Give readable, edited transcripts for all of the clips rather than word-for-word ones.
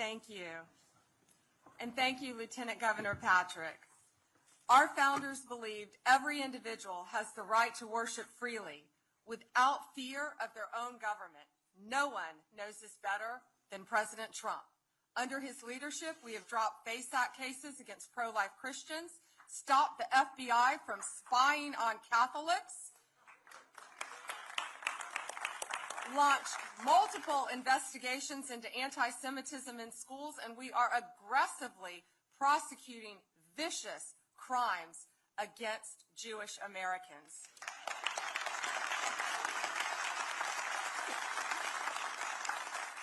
Thank you. And thank you, Lieutenant Governor Patrick. Our founders believed every individual has the right to worship freely without fear of their own government. No one knows this better than President Trump. Under his leadership, we have dropped FACE Act cases against pro-life Christians, stopped the FBI from spying on Catholics, launched multiple investigations into anti-Semitism in schools, and we are aggressively prosecuting vicious crimes against Jewish Americans.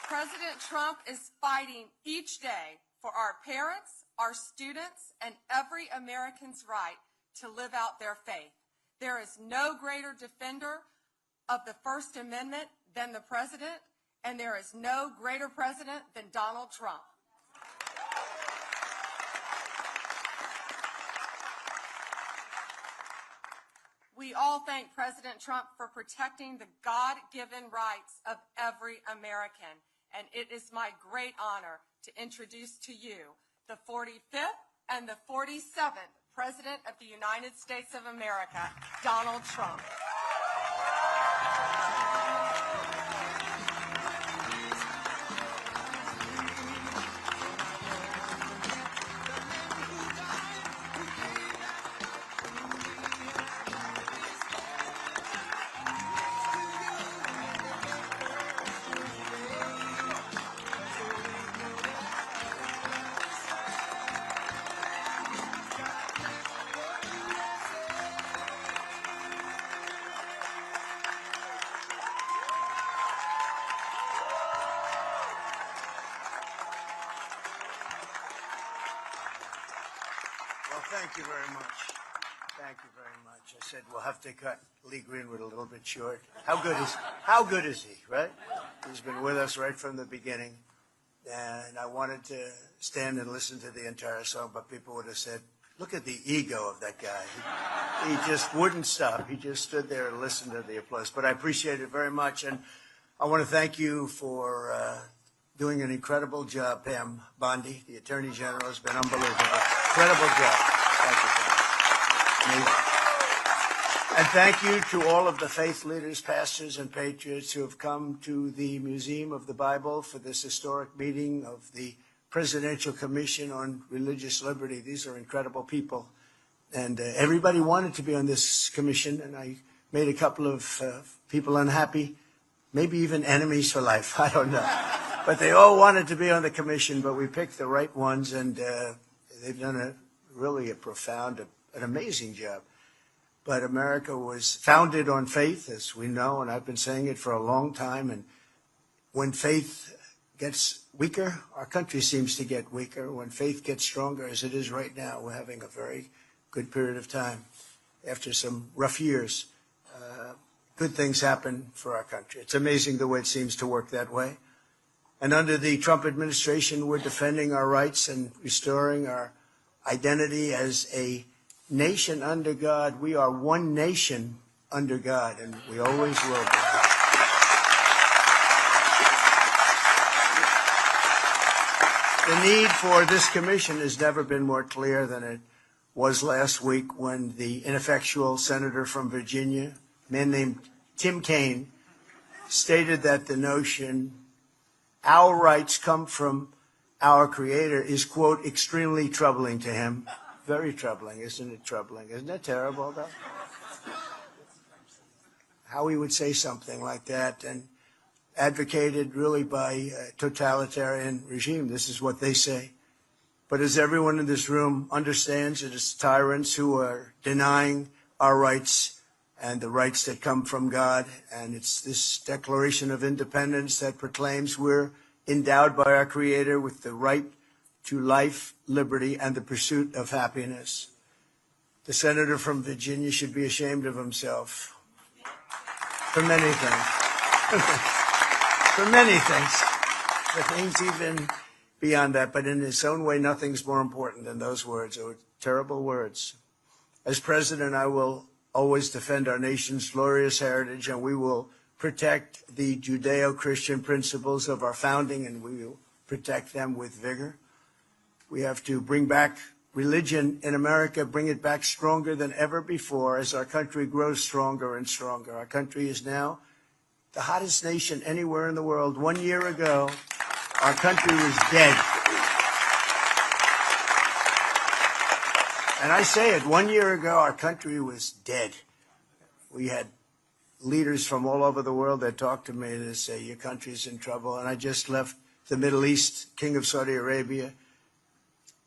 President Trump is fighting each day for our parents, our students, and every American's right to live out their faith. There is no greater defender of the First Amendment than the president, and there is no greater president than Donald Trump. We all thank President Trump for protecting the God-given rights of every American, and it is my great honor to introduce to you the 45th and the 47th President of the United States of America, Donald Trump. Thank you very much. Thank you very much. I said we'll have to cut Lee Greenwood a little bit short. How good is he, right? He's been with us right from the beginning. And I wanted to stand and listen to the entire song, but people would have said, look at the ego of that guy. He just wouldn't stop. He just stood there and listened to the applause. But I appreciate it very much. And I want to thank you for doing an incredible job, Pam Bondi. The Attorney General has been unbelievable. Incredible job. Thank you, Pam. Amazing. And thank you to all of the faith leaders, pastors, and patriots who have come to the Museum of the Bible for this historic meeting of the Presidential Commission on Religious Liberty. These are incredible people. And everybody wanted to be on this commission, and I made a couple of people unhappy, maybe even enemies for life. I don't know. But they all wanted to be on the commission, but we picked the right ones, and they've done really a profound, an amazing job. But America was founded on faith, as we know, and I've been saying it for a long time. And when faith gets weaker, our country seems to get weaker. When faith gets stronger, as it is right now, we're having a very good period of time. After some rough years, good things happen for our country. It's amazing the way it seems to work that way. And under the Trump administration, we're defending our rights and restoring our identity as a nation under God. We are one nation under God, and we always will be. The need for this commission has never been more clear than it was last week when the ineffectual senator from Virginia, a man named Tim Kaine, stated that the notion our rights come from our Creator is, quote, extremely troubling to him. Very troubling, isn't it troubling? Isn't it terrible, though? How he would say something like that, and advocated really by a totalitarian regime. This is what they say. But as everyone in this room understands, it is tyrants who are denying our rights and the rights that come from God. And it's this Declaration of Independence that proclaims we're endowed by our Creator with the right to life, liberty, and the pursuit of happiness. The senator from Virginia should be ashamed of himself for many things. For many things. For things even beyond that. But in his own way, nothing's more important than those words. They were terrible words. As president, I will always defend our nation's glorious heritage, and we will protect the Judeo-Christian principles of our founding, and we will protect them with vigor. We have to bring back religion in America, bring it back stronger than ever before as our country grows stronger and stronger. Our country is now the hottest nation anywhere in the world. 1 year ago, our country was dead. And I say it, 1 year ago, our country was dead. We had leaders from all over the world that talked to me that say, your country's in trouble. And I just left the Middle East, King of Saudi Arabia,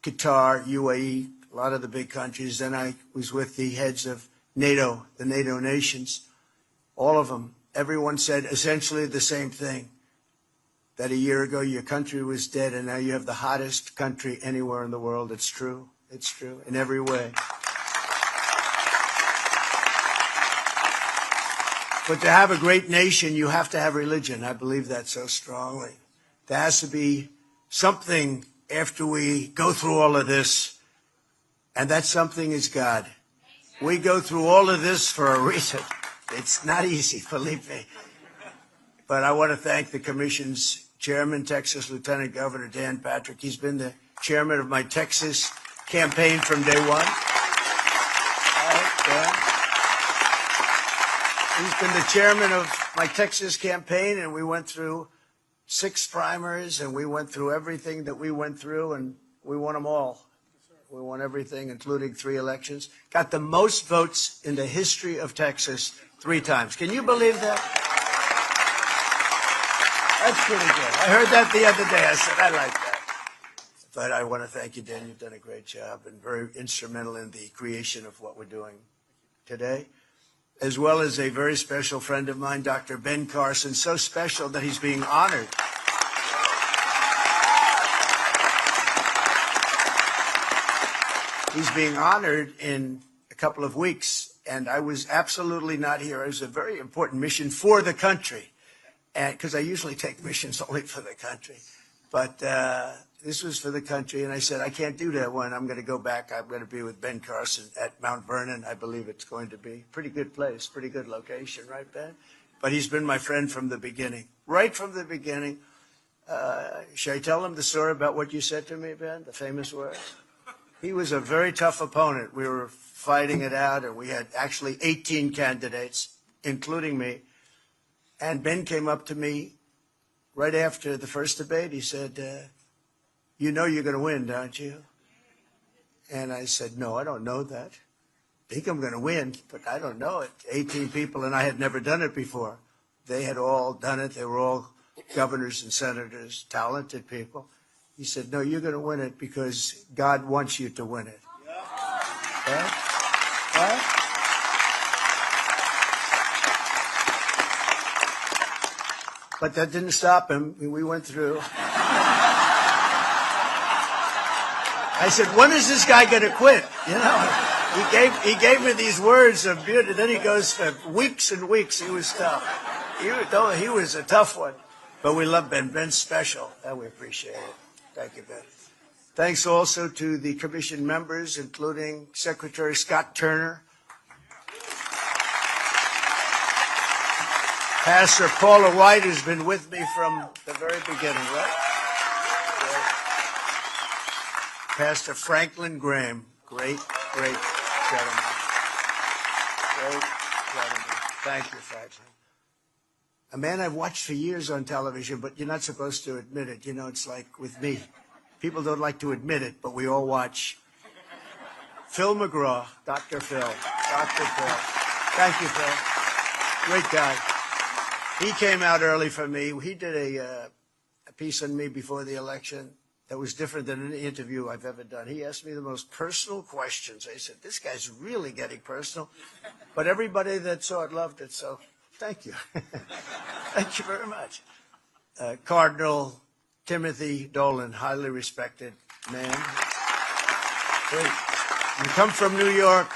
Qatar, UAE, a lot of the big countries. Then I was with the heads of NATO, the NATO nations, all of them. Everyone said essentially the same thing, that a year ago your country was dead and now you have the hottest country anywhere in the world. It's true. It's true in every way. But to have a great nation, you have to have religion. I believe that so strongly. There has to be something after we go through all of this, and that something is God. We go through all of this for a reason. It's not easy, believe me. But I want to thank the Commission's chairman, Texas Lieutenant Governor Dan Patrick. He's been the chairman of my Texas campaign from day one. He's been the chairman of my Texas campaign, and we went through 6 primaries, and we went through everything that we went through, and we won them all. We won everything, including 3 elections. Got the most votes in the history of Texas 3 times. Can you believe that? That's pretty good. I heard that the other day. I said, I like that. But I want to thank you, Dan. You've done a great job and very instrumental in the creation of what we're doing today, as well as a very special friend of mine, Dr. Ben Carson, so special that he's being honored. He's being honored in a couple of weeks, and I was absolutely not here. It was a very important mission for the country, and because I usually take missions only for the country. But this was for the country, and I said, I can't do that one. I'm going to go back. I'm going to be with Ben Carson at Mount Vernon. I believe it's going to be. Pretty good place, pretty good location, right, Ben? But he's been my friend from the beginning, right from the beginning. Should I tell him the story about what you said to me, Ben, the famous words? He was a very tough opponent. We were fighting it out, and we had actually 18 candidates, including me. And Ben came up to me right after the first debate. He said, you know you're going to win, don't you? And I said, no, I don't know that. I think I'm going to win, but I don't know it. 18 people, and I had never done it before. They had all done it. They were all governors and senators, talented people. He said, no, you're going to win it because God wants you to win it. Yeah? Right? But that didn't stop him. We went through. I said, when is this guy going to quit? You know, he gave me these words of beauty. Then he goes for weeks and weeks. He was tough. He was a tough one. But we love Ben. Ben's special, and we appreciate it. Thank you, Ben. Thanks also to the commission members, including Secretary Scott Turner, Pastor Paula White, who's been with me from the very beginning, right? Pastor Franklin Graham, great gentleman. Great gentleman. Thank you, Franklin. A man I've watched for years on television, but you're not supposed to admit it. You know, it's like with me. People don't like to admit it, but we all watch. Phil McGraw, Dr. Phil. Dr. Phil. Thank you, Phil. Great guy. He came out early for me. He did a piece on me before the election that was different than any interview I've ever done. He asked me the most personal questions. I said, this guy's really getting personal. But everybody that saw it loved it, so thank you. Thank you very much. Cardinal Timothy Dolan, highly respected man. Great. You come from New York.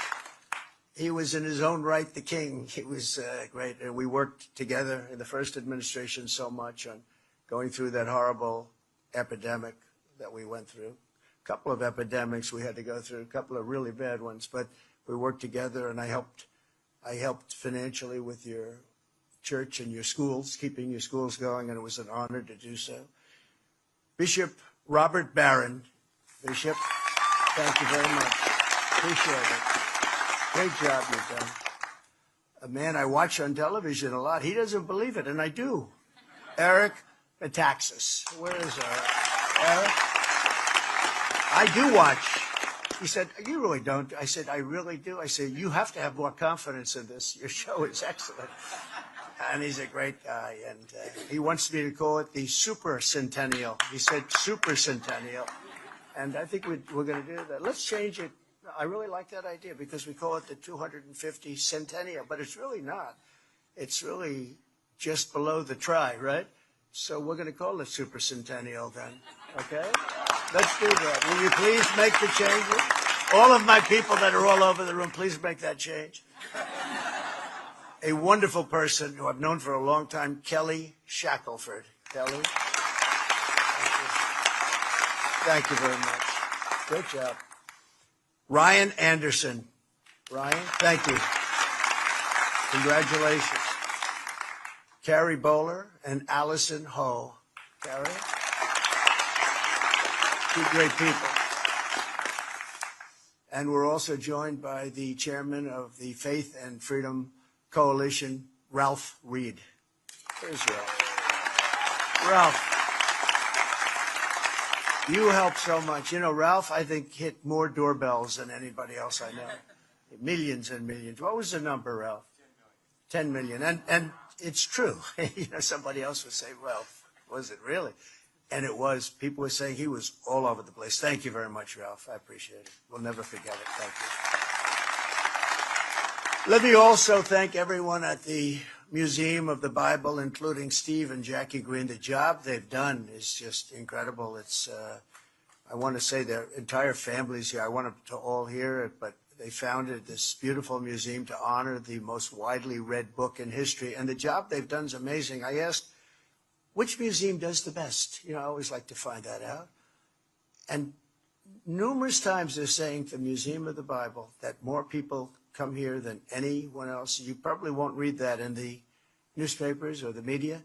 He was in his own right the king. He was great. And we worked together in the first administration so much on going through that horrible epidemic that we went through. A couple of epidemics we had to go through, a couple of really bad ones, but we worked together, and I helped financially with your church and your schools, keeping your schools going, and it was an honor to do so. Bishop Robert Barron. Bishop, thank you very much. Appreciate it. Great job you've done. A man I watch on television a lot. He doesn't believe it, and I do. Eric Metaxas. Where is Eric? Eric? I do watch. He said, you really don't. I said, I really do. I said, you have to have more confidence in this. Your show is excellent. And he's a great guy. And he wants me to call it the Super Centennial. He said Super Centennial. And I think we're going to do that. Let's change it. I really like that idea because we call it the 250 Centennial, but it's really not. It's really just below the try, right? So we're going to call it Super Centennial then, okay? Let's do that. Will you please make the changes? All of my people that are all over the room, please make that change. A wonderful person who I've known for a long time, Kelly Shackelford. Kelly? Thank you very much. Great job. Ryan Anderson. Ryan, thank you. Congratulations. Carrie Bowler and Allison Ho. Carrie? Two great people. And we're also joined by the chairman of the Faith and Freedom Coalition, Ralph Reed. There's Ralph. Ralph, you help so much. You know, Ralph, I think, hit more doorbells than anybody else I know. Millions and millions. What was the number, Ralph? 10 million. And it's true. You know, somebody else would say, well, was it really? And it was. People were saying he was all over the place. Thank you very much, Ralph. I appreciate it. We'll never forget it. Thank you. Let me also thank everyone at the Museum of the Bible, including Steve and Jackie Green. The job they've done is just incredible. It's, I want to say their entire family's here. I want them to all hear it, but they founded this beautiful museum to honor the most widely read book in history. And the job they've done is amazing. I asked, which museum does the best? You know, I always like to find that out. And numerous times they're saying the Museum of the Bible that more people come here than anyone else. You probably won't read that in the newspapers or the media,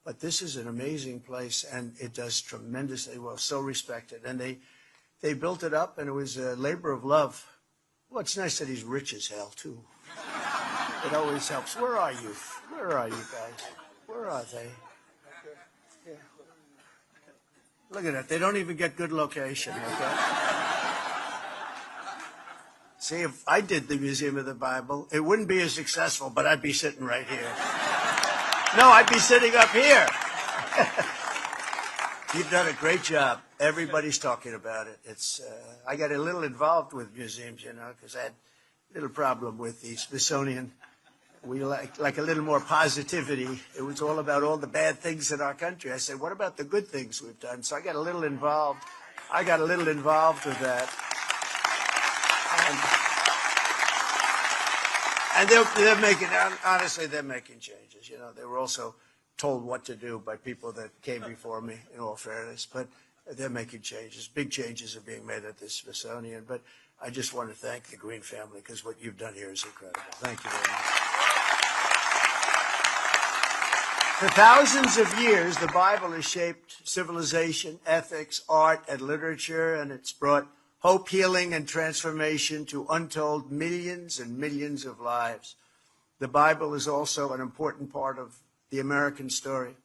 but this is an amazing place, and it does tremendously well, so respected. And they built it up, and it was a labor of love. Well, it's nice that he's rich as hell, too. It always helps. Where are you? Where are you guys? Where are they? Yeah. Look at that. They don't even get good location, okay? See, if I did the Museum of the Bible, it wouldn't be as successful, but I'd be sitting right here. No, I'd be sitting up here. You've done a great job. Everybody's talking about it. It's I got a little involved with museums, you know, because I had a little problem with the Smithsonian. We like a little more positivity. It was all about all the bad things in our country. I said, what about the good things we've done? So I got a little involved. I got a little involved with that. And they're making, honestly, they're making changes. You know, they were also told what to do by people that came before me, in all fairness. But they're making changes. Big changes are being made at the Smithsonian. But I just want to thank the Green family because what you've done here is incredible. Thank you very much. For thousands of years, the Bible has shaped civilization, ethics, art, and literature, and it's brought hope, healing, and transformation to untold millions and millions of lives. The Bible is also an important part of the American story.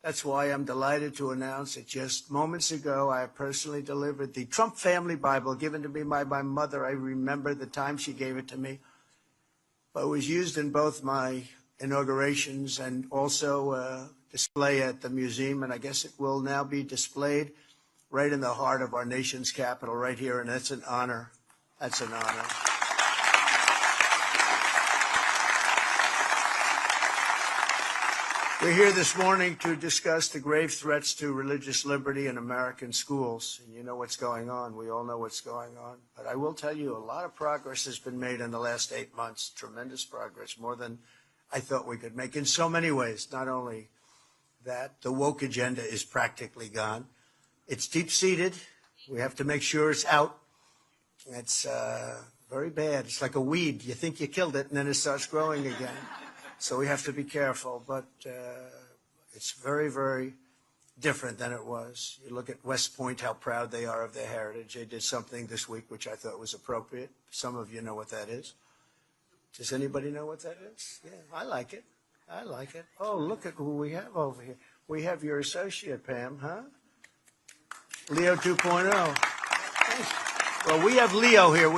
That's why I'm delighted to announce that just moments ago, I personally delivered the Trump Family Bible given to me by my mother. I remember the time she gave it to me. But it was used in both my inaugurations and also display at the museum, and I guess it will now be displayed right in the heart of our nation's capital, right here, and that's an honor. That's an honor. We're here this morning to discuss the grave threats to religious liberty in American schools. And you know what's going on. We all know what's going on. But I will tell you, a lot of progress has been made in the last 8 months, tremendous progress, more than I thought we could make in so many ways. Not only that, the woke agenda is practically gone. It's deep-seated. We have to make sure it's out. It's very bad. It's like a weed. You think you killed it, and then it starts growing again. So we have to be careful. But it's very, very different than it was. You look at West Point, how proud they are of their heritage. They did something this week which I thought was appropriate. Some of you know what that is. Does anybody know what that is? Yeah, I like it. I like it. Oh, look at who we have over here. We have your associate, Pam, huh? Leo 2.0. Well, we have Leo here.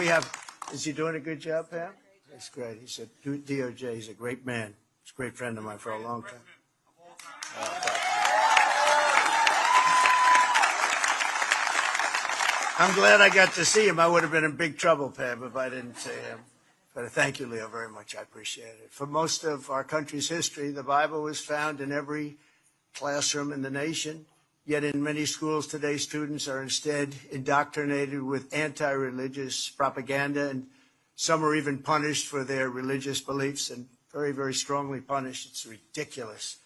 Is he doing a good job, Pam? That's great. He's a DOJ. He's a great man. He's a great friend of mine for a long time. I'm glad I got to see him. I would have been in big trouble, Pam, if I didn't see him. But thank you, Leo, very much. I appreciate it. For most of our country's history, the Bible was found in every classroom in the nation. Yet in many schools today, students are instead indoctrinated with anti-religious propaganda, and some are even punished for their religious beliefs, and very, very strongly punished. It's ridiculous.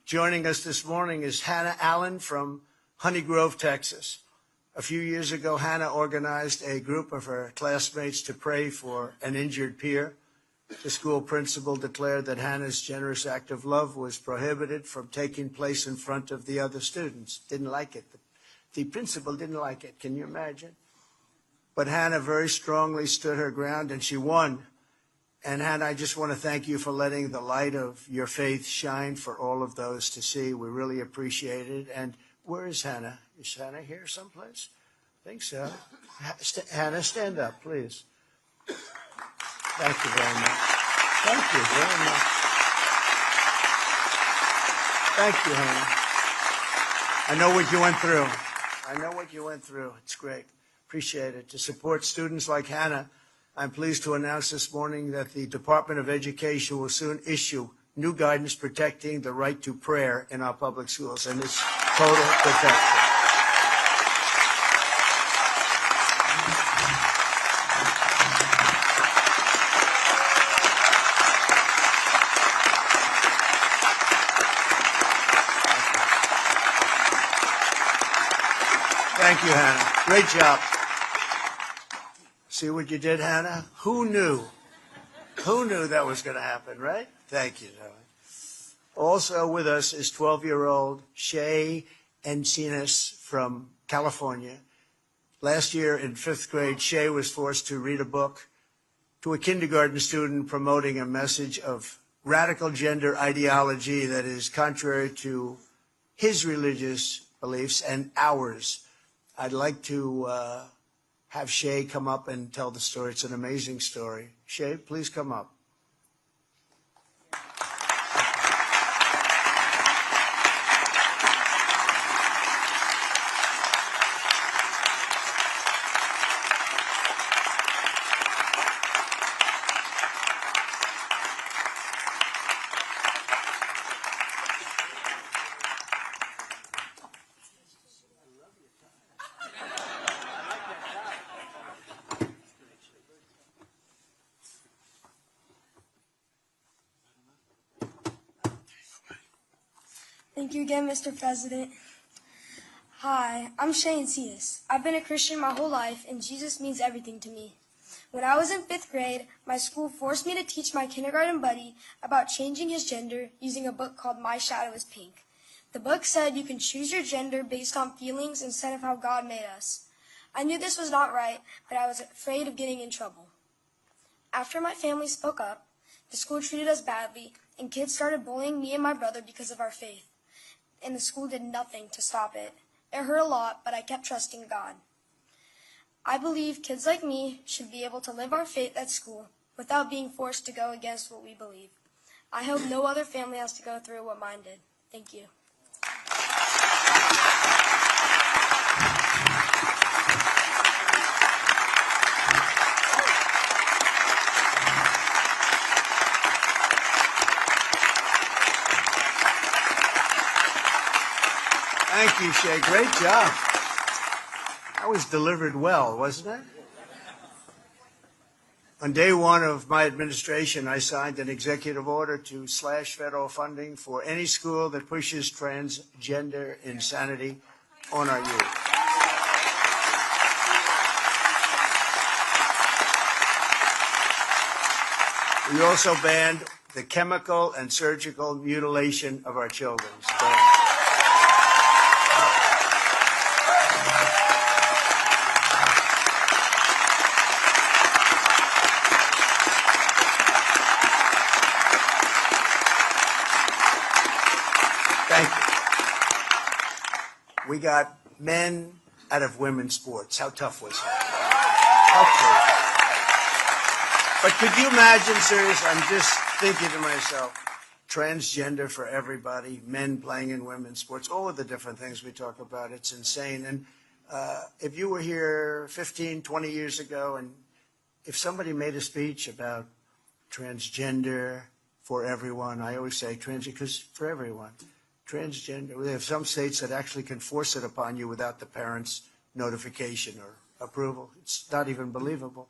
Joining us this morning is Hannah Allen from Honey Grove, Texas. A few years ago, Hannah organized a group of her classmates to pray for an injured peer. The school principal declared that Hannah's generous act of love was prohibited from taking place in front of the other students. Didn't like it. The principal didn't like it. Can you imagine? But Hannah very strongly stood her ground, and she won. And Hannah, I just want to thank you for letting the light of your faith shine for all of those to see. We really appreciate it. And where is Hannah? Is Hannah here someplace? I think so. Hannah, stand up, please. Thank you very much. Thank you very much. Thank you, Hannah. I know what you went through. I know what you went through. It's great. Appreciate it. To support students like Hannah, I'm pleased to announce this morning that the Department of Education will soon issue new guidance protecting the right to prayer in our public schools, and it's total protection. Thank you, Hannah. Great job. See what you did, Hannah? Who knew? Who knew that was going to happen, right? Thank you, darling. Also with us is 12-year-old Shay Encinas from California. Last year in 5th grade, Shay was forced to read a book to a kindergarten student promoting a message of radical gender ideology that is contrary to his religious beliefs and ours. I'd like to have Shay come up and tell the story. It's an amazing story. Shay, please come up. Thank you again, Mr. President. Hi, I'm Shay Encinas. I've been a Christian my whole life, and Jesus means everything to me. When I was in 5th grade, my school forced me to teach my kindergarten buddy about changing his gender using a book called My Shadow is Pink. The book said you can choose your gender based on feelings instead of how God made us. I knew this was not right, but I was afraid of getting in trouble. After my family spoke up, the school treated us badly, and kids started bullying me and my brother because of our faith. And the school did nothing to stop it. It hurt a lot, but I kept trusting God. I believe kids like me should be able to live our faith at school without being forced to go against what we believe. I hope no other family has to go through what mine did. Thank you. Thank you, Shay. Great job. That was delivered well, wasn't it? On day one of my administration, I signed an executive order to slash federal funding for any school that pushes transgender insanity on our youth. We also banned the chemical and surgical mutilation of our children. We got men out of women's sports. How tough was that? How tough. But could you imagine, seriously, I'm just thinking to myself, transgender for everybody, men playing in women's sports, all of the different things we talk about, it's insane. And if you were here 15, 20 years ago, and if somebody made a speech about transgender for everyone, I always say transgender because for everyone. Transgender, we have some states that actually can force it upon you without the parents' notification or approval. It's not even believable.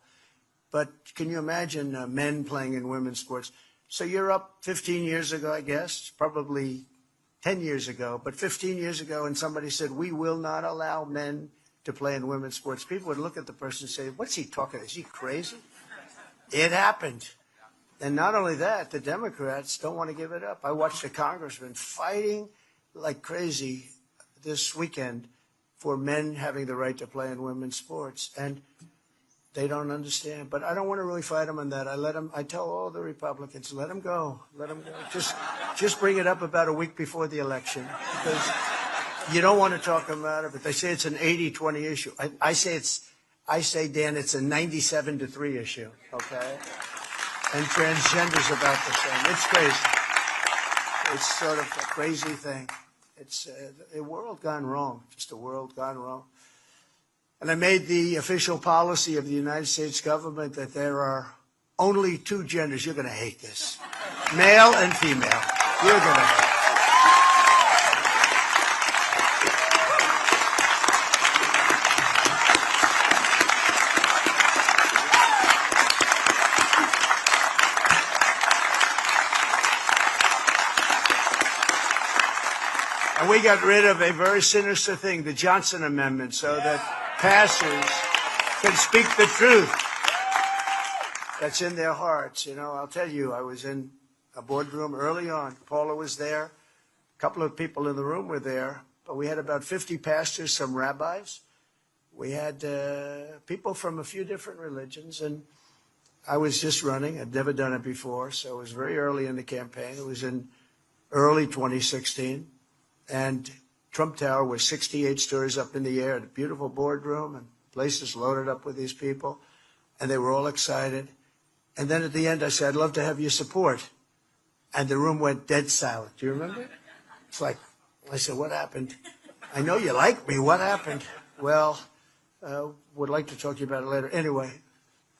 But can you imagine men playing in women's sports? So you're up 15 years ago, I guess, probably 10 years ago, but 15 years ago, and somebody said, we will not allow men to play in women's sports. People would look at the person and say, what's he talking? Is he crazy? It happened. And not only that, the Democrats don't want to give it up. I watched a congressman fighting like crazy this weekend for men having the right to play in women's sports. And they don't understand. But I don't want to really fight them on that. I tell all the Republicans, let them go. Let them go. Just bring it up about a week before the election. Because you don't want to talk about it. But they say it's an 80-20 issue. I say, Dan, it's a 97-3 issue. Okay? And transgender's about the same. It's crazy. It's sort of a crazy thing. It's a world gone wrong, just a world gone wrong. And I made the official policy of the United States government that there are only two genders. You're going to hate this. Male and female. You're going to hate it. And we got rid of a very sinister thing, the Johnson Amendment, so that pastors can speak the truth that's in their hearts. You know, I'll tell you, I was in a boardroom early on. Paula was there. A couple of people in the room were there. But we had about 50 pastors, some rabbis. We had people from a few different religions. And I was just running. I'd never done it before. So it was very early in the campaign. It was in early 2016. And Trump Tower was 68 stories up in the air, a beautiful boardroom, and places loaded up with these people. And they were all excited. And then at the end, I said, I'd love to have your support. And the room went dead silent. Do you remember? It's like, I said, what happened? I know you like me. What happened? Well, would like to talk to you about it later. Anyway,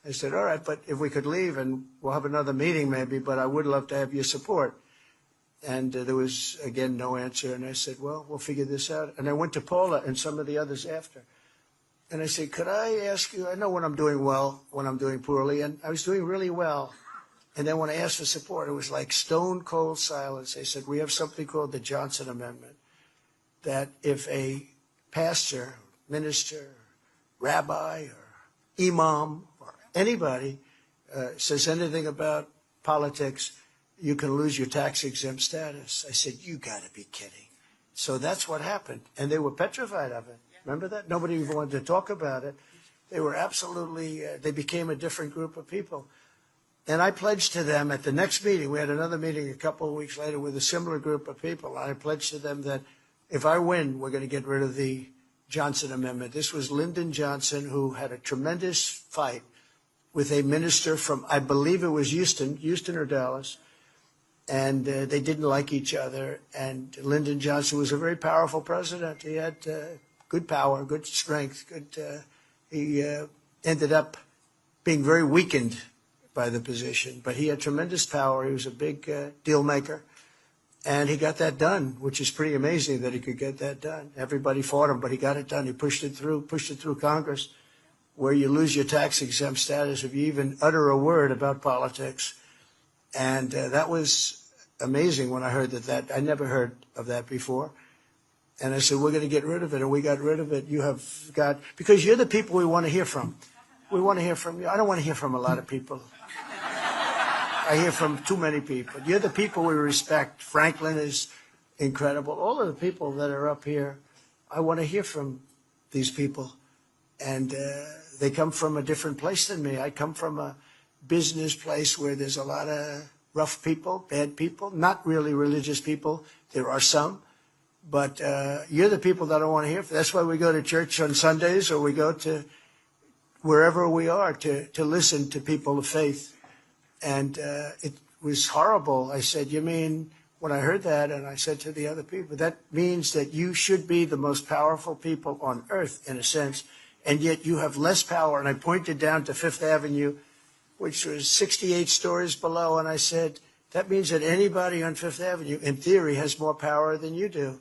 I said, all right, but if we could leave and we'll have another meeting maybe, but I would love to have your support. And there was, again, no answer. And I said, well, we'll figure this out. And I went to Paula and some of the others after. And I said, could I ask you, I know when I'm doing well, when I'm doing poorly, and I was doing really well. And then when I asked for support, it was like stone cold silence. They said, we have something called the Johnson Amendment, that if a pastor, minister, rabbi, or imam, or anybody says anything about politics, you can lose your tax-exempt status. I said, you got to be kidding. So that's what happened. And they were petrified of it. Remember that? Nobody even wanted to talk about it. They were absolutely, they became a different group of people. And I pledged to them at the next meeting, we had another meeting a couple of weeks later with a similar group of people. I pledged to them that if I win, we're going to get rid of the Johnson Amendment. This was Lyndon Johnson, who had a tremendous fight with a minister from, I believe it was Houston or Dallas. And they didn't like each other. And Lyndon Johnson was a very powerful president. He had good power, good strength. He ended up being very weakened by the position. But he had tremendous power. He was a big deal maker. And he got that done, which is pretty amazing that he could get that done. Everybody fought him, but he got it done. He pushed it through Congress, where you lose your tax-exempt status if you even utter a word about politics. And that was amazing when I heard that. I never heard of that before. And I said, we're going to get rid of it. And we got rid of it. You have got, because you're the people we want to hear from. We want to hear from you. I don't want to hear from a lot of people. I hear from too many people. You're the people we respect. Franklin is incredible. All of the people that are up here, I want to hear from these people. And they come from a different place than me. I come from a business place where there's a lot of rough people, bad people, not really religious people. There are some, But you're the people that I want to hear from. That's why we go to church on Sundays, or we go to wherever we are to listen to people of faith. And it was horrible. I said, you mean, when I heard that, and I said to the other people, that means that you should be the most powerful people on earth, in a sense, and yet you have less power. And I pointed down to Fifth Avenue, which was 68 stories below, and I said, that means that anybody on Fifth Avenue, in theory, has more power than you do.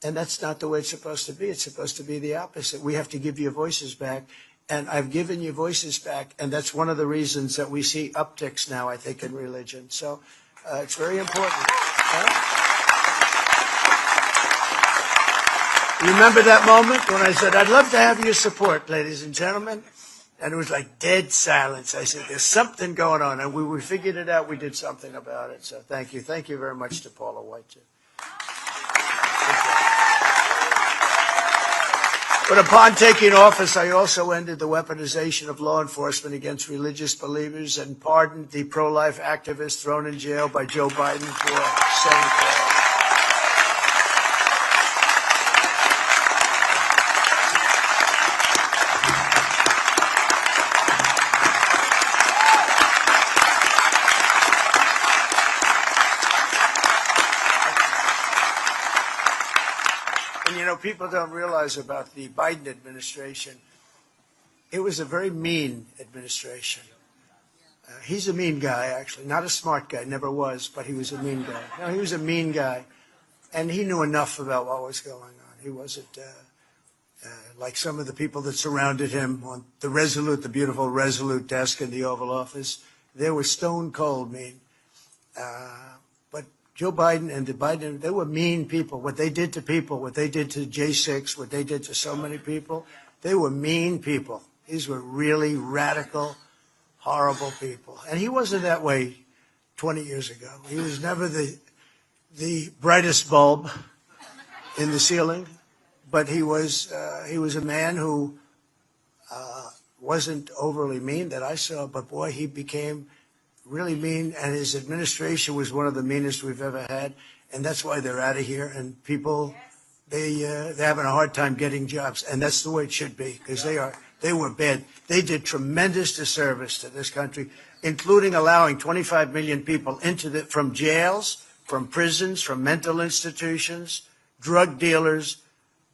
And that's not the way it's supposed to be. It's supposed to be the opposite. We have to give your voices back. And I've given you voices back, and that's one of the reasons that we see upticks now, I think, in religion. So it's very important. Remember that moment when I said, I'd love to have your support, ladies and gentlemen? And it was like dead silence. I said, there's something going on. And we figured it out. We did something about it. So thank you. Thank you very much to Paula White, too. But upon taking office, I also ended the weaponization of law enforcement against religious believers and pardoned the pro-life activists thrown in jail by Joe Biden for saying that. People don't realize about the Biden administration. It was a very mean administration. He's a mean guy, actually. Not a smart guy, never was, but he was a mean guy. No, he was a mean guy, and he knew enough about what was going on. He wasn't like some of the people that surrounded him on the beautiful Resolute desk in the Oval Office. They were stone cold mean. Joe Biden and the Biden, they were mean people. What they did to people, what they did to J6, what they did to so many people, they were mean people. These were really radical, horrible people. And he wasn't that way 20 years ago. He was never the brightest bulb in the ceiling, but he was a man who wasn't overly mean that I saw, but boy, he became really mean, and his administration was one of the meanest we've ever had, and that's why they're out of here. And people, they're having a hard time getting jobs, and that's the way it should be, because they were bad. They did tremendous disservice to this country, including allowing 25 million people from jails, from prisons, from mental institutions, drug dealers,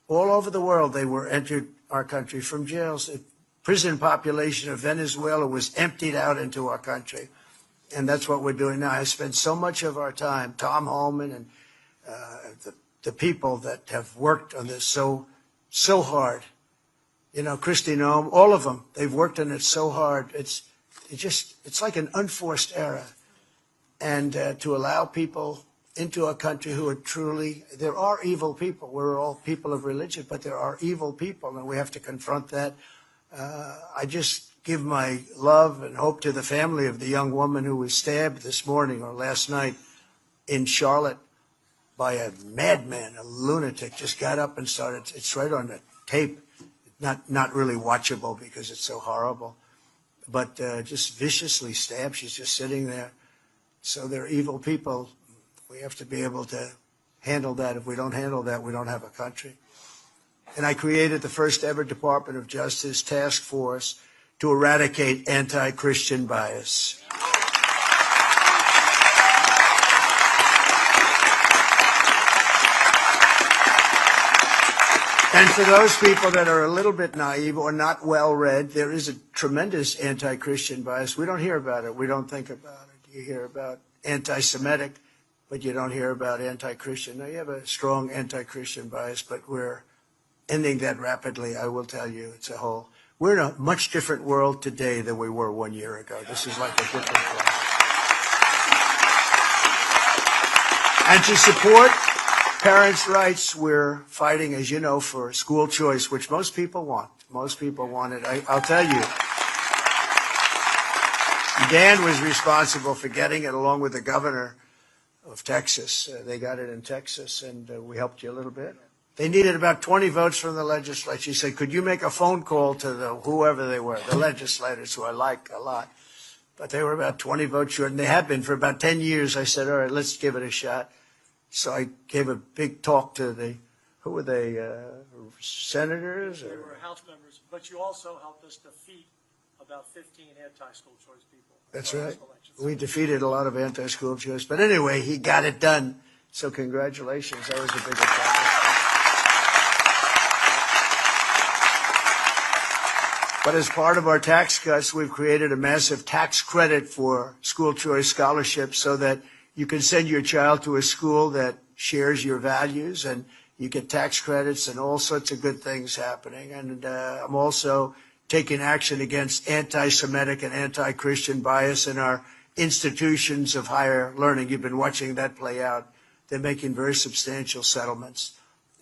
all over the world. They were entered our country from jails. The prison population of Venezuela was emptied out into our country. And that's what we're doing now. I spend so much of our time, Tom Holman and the people that have worked on this so hard. Christy Noem, all of them, they've worked on it so hard. It's like an unforced error. And to allow people into a country who are there are evil people. We're all people of religion, but there are evil people, and we have to confront that. I just give my love and hope to the family of the young woman who was stabbed this morning or last night in Charlotte by a madman, a lunatic. Just got up and started. It's right on the tape. Not really watchable because it's so horrible, but just viciously stabbed. She's just sitting there. So they're evil people. We have to be able to handle that. If we don't handle that, we don't have a country. And I created the first ever Department of Justice task force to eradicate anti-Christian bias. And for those people that are a little bit naive or not well-read, there is a tremendous anti-Christian bias. We don't hear about it. We don't think about it. You hear about anti-Semitic, but you don't hear about anti-Christian. Now, you have a strong anti-Christian bias, but we're ending that rapidly, I will tell you. It's a whole... We're in a much different world today than we were 1 year ago. This is like a different world. And to support parents' rights, we're fighting, as you know, for school choice, which most people want. Most people want it. I'll tell you. Dan was responsible for getting it along with the governor of Texas. They got it in Texas, and we helped you a little bit. They needed about 20 votes from the legislature. He said, could you make a phone call to whoever they were, the legislators, who I like a lot. But they were about 20 votes short, and they have been for about 10 years. I said, all right, let's give it a shot. So I gave a big talk to who were they, senators? They Or? were House members, but you also helped us defeat about 15 anti-school choice people. That's in the right. last election. We defeated a lot of anti-school choice. But anyway, he got it done. So congratulations. That was a big accomplishment. But as part of our tax cuts, we've created a massive tax credit for school choice scholarships so that you can send your child to a school that shares your values, and you get tax credits and all sorts of good things happening. And I'm also taking action against anti-Semitic and anti-Christian bias in our institutions of higher learning. You've been watching that play out. They're making very substantial settlements.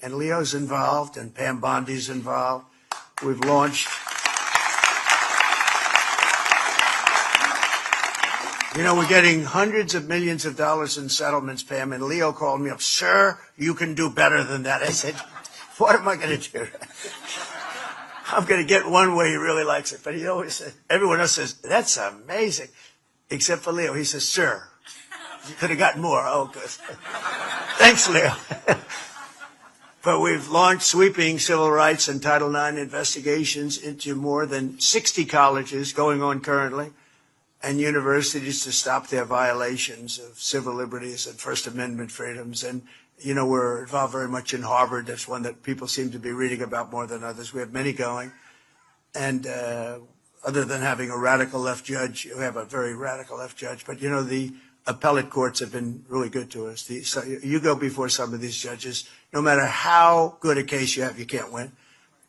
And Leo's involved, and Pam Bondi's involved. We've launched... You know, we're getting hundreds of millions of dollars in settlements, Pam, and Leo called me up, "Sir, you can do better than that." I said, "What am I going to do?" I'm going to get one way he really likes it. But he always says, everyone else says, "That's amazing," except for Leo. He says, "Sir, you could have gotten more." Oh, good. Thanks, Leo. But we've launched sweeping civil rights and Title IX investigations into more than 60 colleges going on currently, and universities to stop their violations of civil liberties and First Amendment freedoms. And, you know, we're involved very much in Harvard. That's one that people seem to be reading about more than others. We have many going. And other than having a radical left judge, we have a very radical left judge. But, you know, the appellate courts have been really good to us. So you go before some of these judges, no matter how good a case you have, you can't win.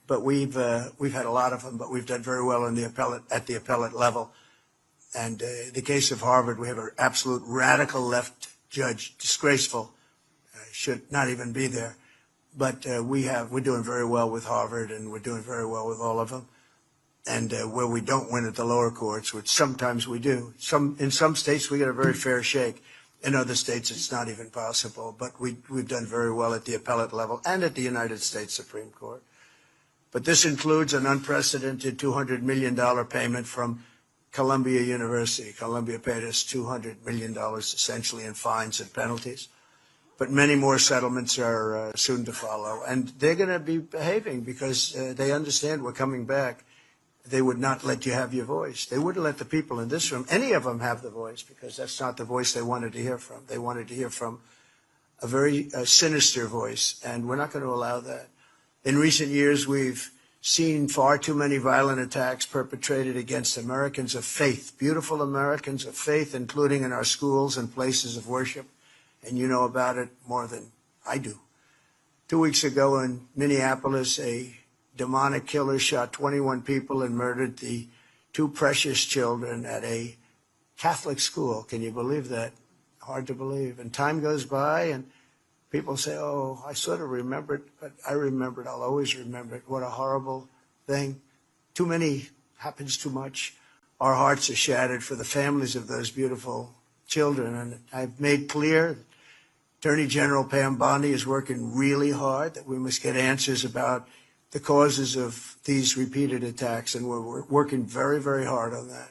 But we've had a lot of them, but we've done very well in the at the appellate level. And the case of Harvard, we have an absolute radical left judge, disgraceful, should not even be there. But we're doing very well with Harvard, and we're doing very well with all of them. And where we don't win at the lower courts, which sometimes we do, in some states we get a very fair shake. In other states it's not even possible. But we've done very well at the appellate level and at the United States Supreme Court. But this includes an unprecedented $200 million payment from Columbia University. Columbia paid us $200 million essentially in fines and penalties. But many more settlements are soon to follow. And they're going to be behaving because they understand we're coming back. They would not let you have your voice. They wouldn't let the people in this room, any of them, have the voice, because that's not the voice they wanted to hear from. They wanted to hear from a very sinister voice, and we're not going to allow that. In recent years, we've seen far too many violent attacks perpetrated against Americans of faith, beautiful Americans of faith, including in our schools and places of worship. And you know about it more than I do. 2 weeks ago in Minneapolis, a demonic killer shot 21 people and murdered the 2 precious children at a Catholic school. Can you believe that? Hard to believe. And time goes by and people say, "Oh, I sort of remember it," but I remember it. I'll always remember it. What a horrible thing. Too many happens too much. Our hearts are shattered for the families of those beautiful children. And I've made clear, Attorney General Pam Bondi is working really hard, that we must get answers about the causes of these repeated attacks, and we're working very, very hard on that.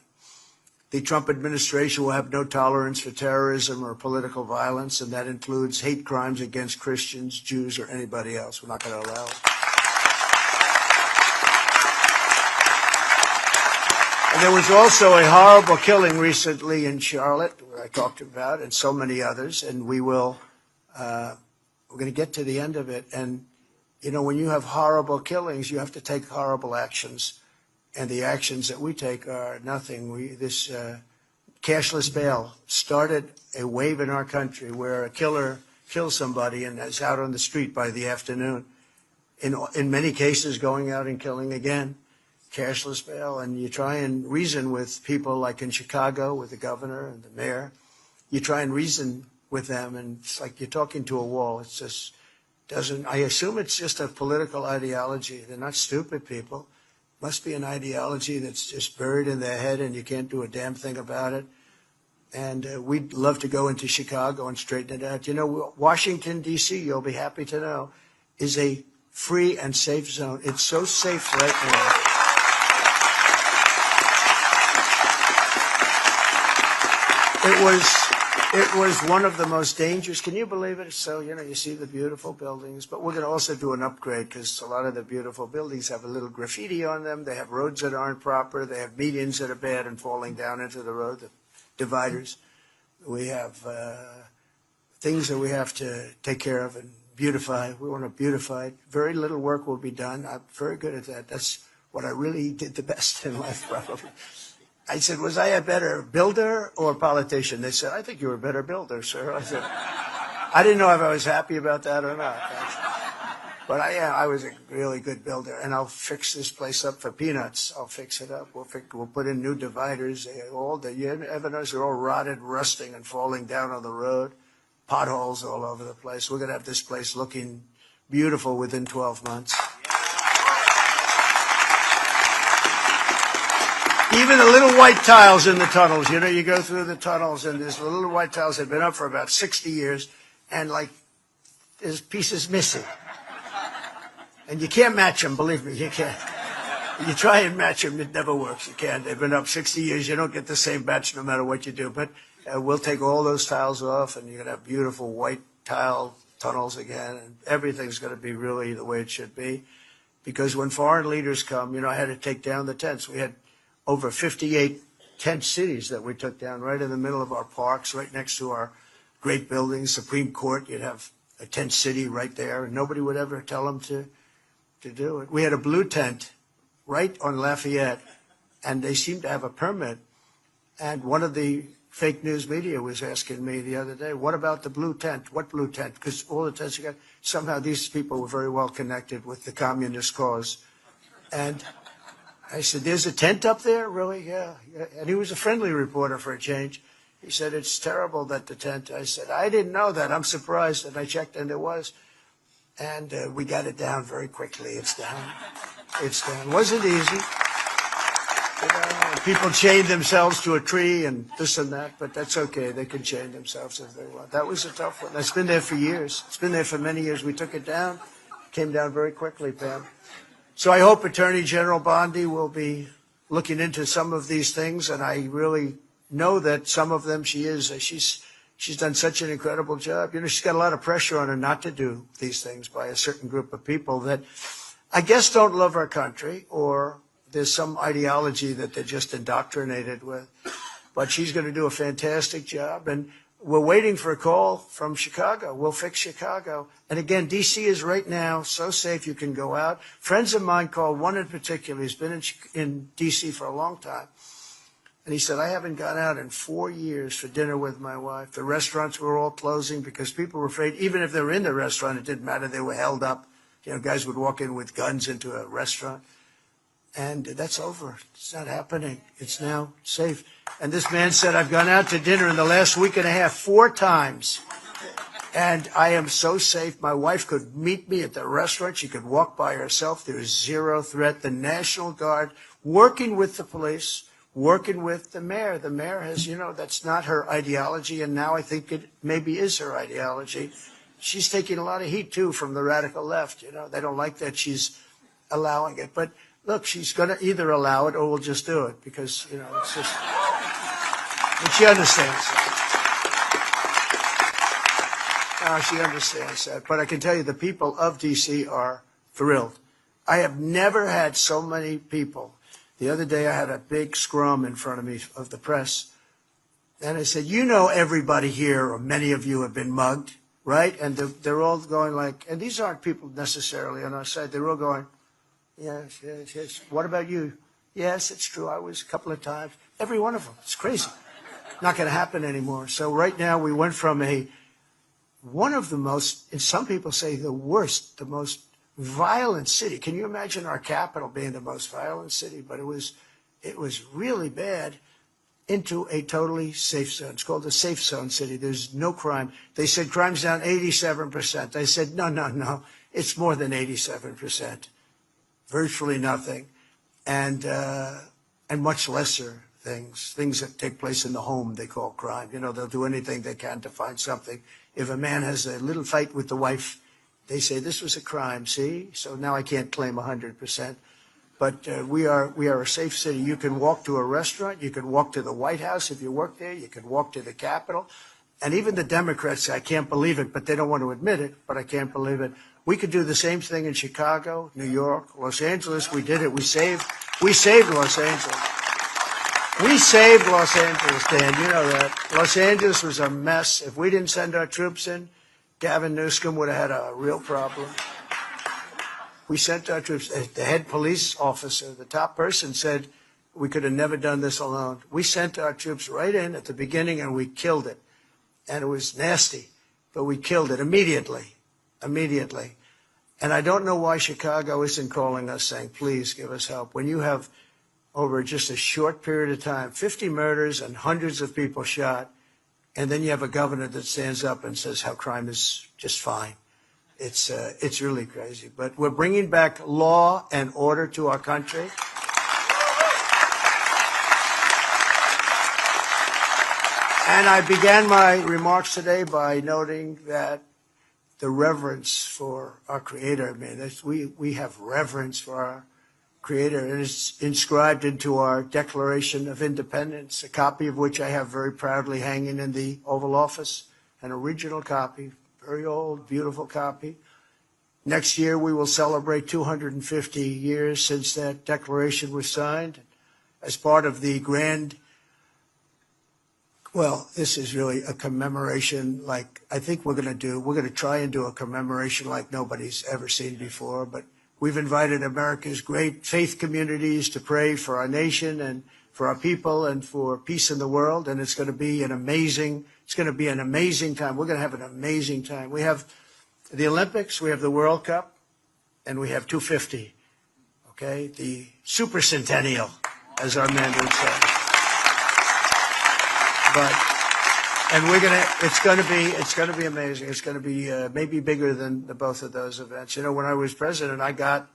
The Trump administration will have no tolerance for terrorism or political violence, and that includes hate crimes against Christians, Jews, or anybody else. We're not going to allow it. And there was also a horrible killing recently in Charlotte, where I talked about, and so many others, and we're going to get to the end of it. And you know, when you have horrible killings, you have to take horrible actions. And the actions that we take are nothing. This cashless bail started a wave in our country where a killer kills somebody and is out on the street by the afternoon. In many cases, going out and killing again. Cashless bail. And you try and reason with people like in Chicago with the governor and the mayor. You try and reason with them, and it's like you're talking to a wall. It's just I assume it's just a political ideology. They're not stupid people. It must be an ideology that's just buried in their head and you can't do a damn thing about it. And we'd love to go into Chicago and straighten it out. You know, Washington, D.C., you'll be happy to know, is a free and safe zone. It's so safe right now. It was one of the most dangerous. Can you believe it? So, you see the beautiful buildings, but we're going to also do an upgrade because a lot of the beautiful buildings have a little graffiti on them. They have roads that aren't proper. They have medians that are bad and falling down into the road, the dividers. We have things that we have to take care of and beautify. We want to beautify it. Very little work will be done. I'm very good at that. That's what I really did the best in life, probably. I said, was I a better builder or politician? They said, I think you were a better builder, sir. I said, I didn't know if I was happy about that or not. But I was a really good builder, and I'll fix this place up for peanuts. I'll fix it up. We'll put in new dividers. You ever notice they're all rotted, rusting, and falling down on the road? Potholes all over the place. We're going to have this place looking beautiful within 12 months. Even the little white tiles in the tunnels. You go through the tunnels, and there's little white tiles that have been up for about 60 years, and, there's pieces missing. And you can't match them, believe me, you can't. You try and match them, it never works. You can't. They've been up 60 years. You don't get the same batch no matter what you do. But we'll take all those tiles off, and you're going to have beautiful white tile tunnels again, and everything's going to be really the way it should be. Because when foreign leaders come, I had to take down the tents. We had over 58 tent cities that we took down right in the middle of our parks, right next to our great buildings, Supreme Court. You'd have a tent city right there, and nobody would ever tell them to do it. We had a blue tent right on Lafayette, and they seemed to have a permit. And one of the fake news media was asking me the other day, what about the blue tent? What blue tent? Because all the tents you got, somehow these people were very well connected with the communist cause. And I said, there's a tent up there? Really? Yeah. And he was a friendly reporter for a change. He said, it's terrible that the tent. I said, I didn't know that. I'm surprised. And I checked, and there was. And we got it down very quickly. It's down. It's down. Wasn't easy. People chained themselves to a tree and this and that, but that's okay. They can chain themselves if they want. That was a tough one. It's been there for years. It's been there for many years. We took it down. Came down very quickly, Pam. So I hope Attorney General Bondi will be looking into some of these things, and I really know that some of them she is. She's done such an incredible job. She's got a lot of pressure on her not to do these things by a certain group of people that I guess don't love our country, or there's some ideology that they're just indoctrinated with. But she's going to do a fantastic job, and we're waiting for a call from Chicago. We'll fix Chicago. And again, D.C. is right now so safe you can go out. Friends of mine called, one in particular, he's been in D.C. for a long time. And he said, I haven't gone out in 4 years for dinner with my wife. The restaurants were all closing because people were afraid, even if they were in the restaurant, it didn't matter. They were held up. Guys would walk in with guns into a restaurant. And that's over. It's not happening. It's now safe. And this man said, I've gone out to dinner in the last week and a half 4 times. And I am so safe. My wife could meet me at the restaurant. She could walk by herself. There is zero threat. The National Guard working with the police, working with the mayor. The mayor has, that's not her ideology. And now I think it maybe is her ideology. She's taking a lot of heat, too, from the radical left. They don't like that she's allowing it. But look, she's going to either allow it or we'll just do it because, it's just, but she understands that. She understands that. But I can tell you the people of D.C. are thrilled. I have never had so many people. The other day I had a big scrum in front of me of the press. And I said, everybody here, or many of you have been mugged, right? And they're all going like, and these aren't people necessarily on our side. They're all going, yes, yes, yes. What about you? Yes, it's true. I was a couple of times. Every one of them. It's crazy. Not going to happen anymore. So right now we went from one of the most, and some people say the worst, the most violent city. Can you imagine our capital being the most violent city? But it was really bad, into a totally safe zone. It's called a safe zone city. There's no crime. They said crime's down 87%. I said, no. It's more than 87%. Virtually nothing. And much lesser things that take place in the home they call crime. They'll do anything they can to find something. If a man has a little fight with the wife, they say this was a crime, see? So now I can't claim 100%. But we are a safe city. You can walk to a restaurant. You can walk to the White House if you work there. You can walk to the Capitol. And even the Democrats say, I can't believe it, but they don't want to admit it, but I can't believe it. We could do the same thing in Chicago, New York, Los Angeles. We did it. We saved Los Angeles. We saved Los Angeles, Dan. You know that. Los Angeles was a mess. If we didn't send our troops in, Gavin Newsom would have had a real problem. We sent our troops. The head police officer, the top person, said we could have never done this alone. We sent our troops right in at the beginning, and we killed it. And it was nasty, but we killed it immediately. And I don't know why Chicago isn't calling us saying, please give us help. When you have, over just a short period of time, 50 murders and hundreds of people shot, and then you have a governor that stands up and says how crime is just fine. It's really crazy. But we're bringing back law and order to our country. And I began my remarks today by noting that the reverence for our Creator, I mean, we have reverence for our Creator, and it's inscribed into our Declaration of Independence, a copy of which I have very proudly hanging in the Oval Office, an original copy, very old, beautiful copy. Next year, we will celebrate 250 years since that declaration was signed as part of the grand. Well, this is really a commemoration like I think we're going to try and do a commemoration like nobody's ever seen before. But we've invited America's great faith communities to pray for our nation and for our people and for peace in the world. And it's going to be an amazing time. We're going to have an amazing time. We have the Olympics, we have the World Cup, and we have 250. Okay, the super centennial, as our man would say. And it's going to be amazing. It's going to be maybe bigger than both of those events. You know, when I was president, I got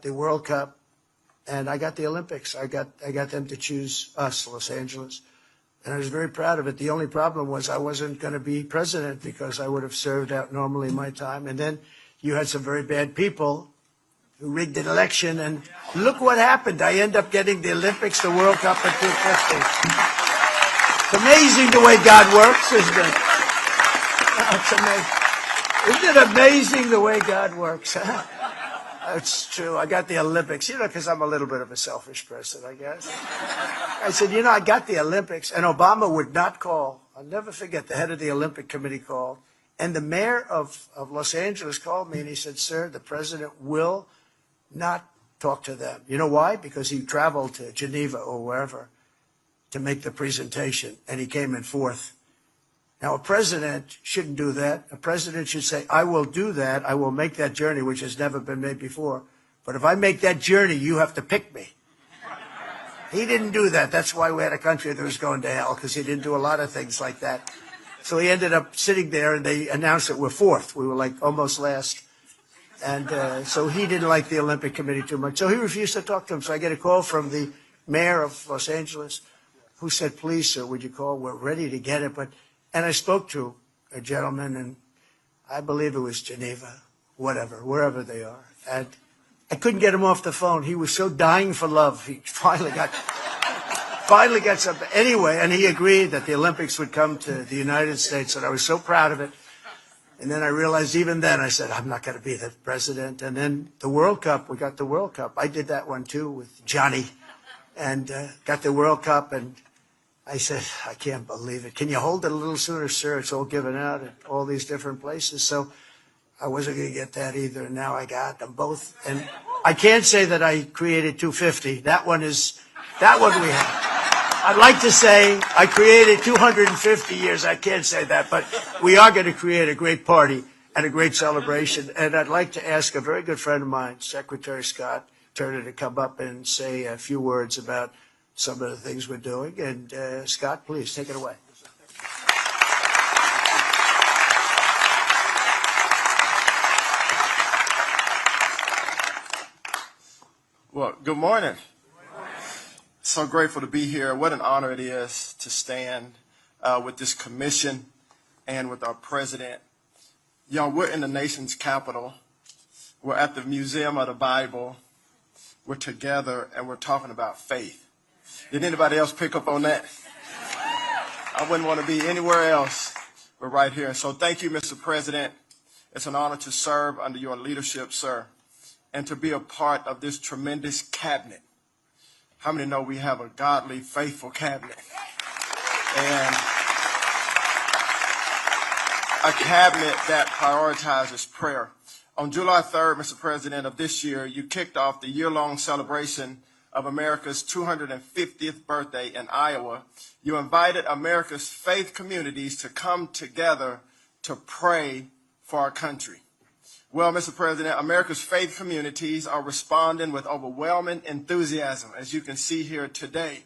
the World Cup and I got the Olympics. I got them to choose us, Los Angeles. And I was very proud of it. The only problem was I wasn't going to be president because I would have served out normally my time. And then you had some very bad people who rigged an election. And look what happened. I end up getting the Olympics, the World Cup, and 250. It's amazing the way God works, isn't it? It's amazing. Isn't it amazing the way God works? It's true. I got the Olympics, because I'm a little bit of a selfish person, I guess. I said, I got the Olympics, and Obama would not call. I'll never forget, the head of the Olympic Committee called, and the mayor of Los Angeles called me, and he said, sir, the president will not talk to them. You know why? Because he traveled to Geneva or wherever to make the presentation, and he came in fourth. Now, a president shouldn't do that. A president should say, I will do that. I will make that journey, which has never been made before. But if I make that journey, you have to pick me. He didn't do that. That's why we had a country that was going to hell, because he didn't do a lot of things like that. So he ended up sitting there, and they announced that we're fourth. We were like almost last. And so he didn't like the Olympic Committee too much. So he refused to talk to him. So I get a call from the mayor of Los Angeles, who said, please, sir, would you call? We're ready to get it. And I spoke to a gentleman, and I believe it was Geneva, wherever they are. And I couldn't get him off the phone. He was so dying for love. He finally got something. Anyway, and he agreed that the Olympics would come to the United States, and I was so proud of it. And then I realized even then, I said, I'm not going to be the president. And then the World Cup, we got the World Cup. I did that one, too, with Johnny, and got the World Cup, and I said, I can't believe it. Can you hold it a little sooner, sir? It's all given out at all these different places. So I wasn't going to get that either. And now I got them both. And I can't say that I created 250. That one we have. I'd like to say I created 250 years. I can't say that. But we are going to create a great party and a great celebration. And I'd like to ask a very good friend of mine, Secretary Scott Turner, to come up and say a few words about some of the things we're doing. And Scott, please take it away. Well, good morning. So grateful to be here. What an honor it is to stand with this commission and with our president. Y'all, we're in the nation's capital. We're at the Museum of the Bible. We're together and we're talking about faith. Did anybody else pick up on that? I wouldn't want to be anywhere else but right here. So thank you, Mr. President. It's an honor to serve under your leadership, sir, and to be a part of this tremendous cabinet. How many know we have a godly, faithful cabinet? And a cabinet that prioritizes prayer. On July 3rd, Mr. President, of this year, you kicked off the year-long celebration of America's 250th birthday in Iowa. You invited America's faith communities to come together to pray for our country. Well, Mr. President, America's faith communities are responding with overwhelming enthusiasm, as you can see here today.